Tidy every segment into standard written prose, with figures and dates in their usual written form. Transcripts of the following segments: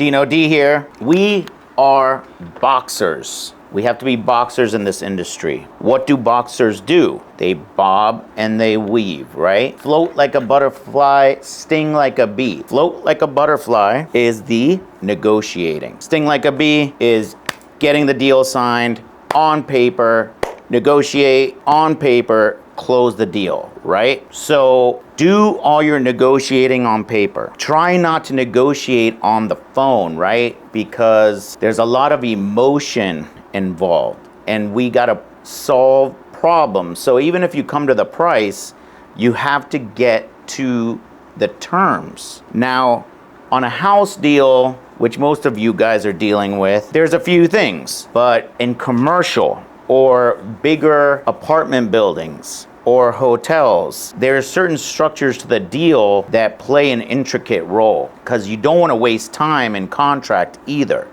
Dino D here. We are boxers. We have to be boxers in this industry. What do boxers do? They bob and they weave, right? Float like a butterfly, sting like a bee. Float like a butterfly is the negotiating. Sting like a bee is getting the deal signed on paper, negotiate on paper, close the deal, right? So do all your negotiating on paper. Try not to negotiate on the phone, right? Because there's a lot of emotion involved and we got to solve problems. So even if you come to the price, you have to get to the terms. Now, on a house deal, which most of you guys are dealing with, there's a few things, but in commercial or bigger apartment buildings or hotels, there are certain structures to the deal that play an intricate role because you don't want to waste time in contract either.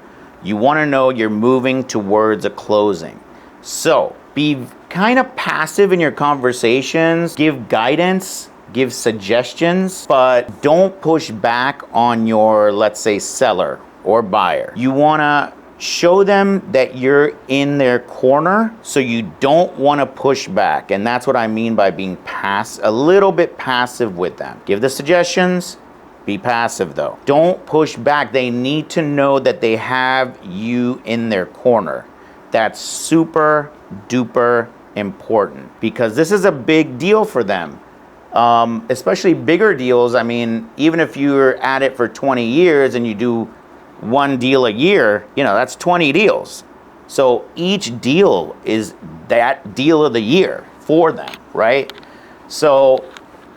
You want to know you're moving towards a closing. So be kind of passive in your conversations, give guidance, give suggestions, but don't push back on your, let's say, seller or buyer. You want to show them that you're in their corner, so you don't want to push back. And that's what I mean by being a little bit passive with them. Give the suggestions, be passive though. Don't push back. They need to know that they have you in their corner. That's super duper important because this is a big deal for them. Especially bigger deals. I mean, even if you're at it for 20 years and you do one deal a year, you know, that's 20 deals. So each deal is that deal of the year for them, right? So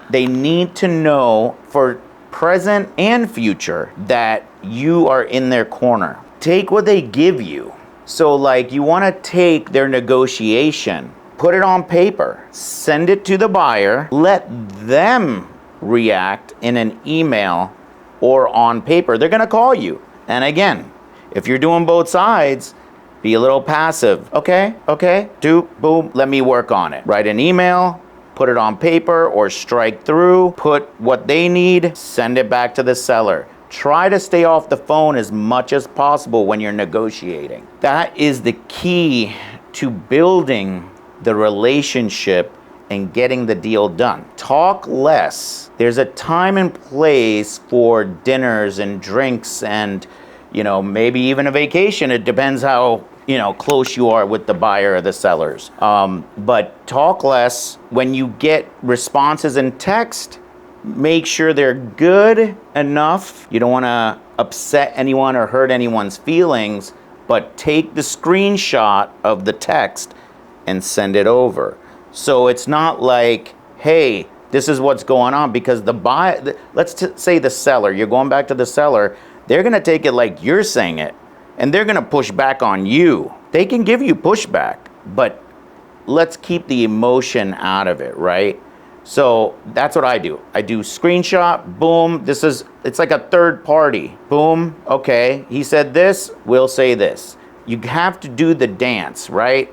they need to know for present and future that you are in their corner. Take what they give you. So like you want to take their negotiation, put it on paper, send it to the buyer, let them react in an email or on paper. They're going to call you. And again, if you're doing both sides, be a little passive. Okay, boom, let me work on it. Write an email, put it on paper or strike through, put what they need, send it back to the seller. Try to stay off the phone as much as possible when you're negotiating. That is the key to building the relationship and getting the deal done. Talk less. There's a time and place for dinners and drinks and, you know, maybe even a vacation. It depends how, you know, close you are with the buyer or the sellers. But talk less. When you get responses in text, make sure they're good enough. You don't want to upset anyone or hurt anyone's feelings, but take the screenshot of the text and send it over. So it's not like, hey, this is what's going on, because the buyer, say the seller, you're going back to the seller, they're going to take it like you're saying it, and they're going to push back on you. They can give you pushback, but let's keep the emotion out of it, right? So that's what I do. I do screenshot, boom, it's like a third party. Boom, okay, he said this, we'll say this. You have to do the dance, right?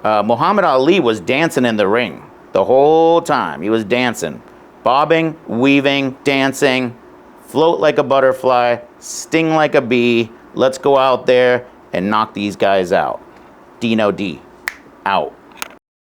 Muhammad Ali was dancing in the ring the whole time. He was dancing, bobbing, weaving, dancing, float like a butterfly, sting like a bee. Let's go out there and knock these guys out. Dino D, out.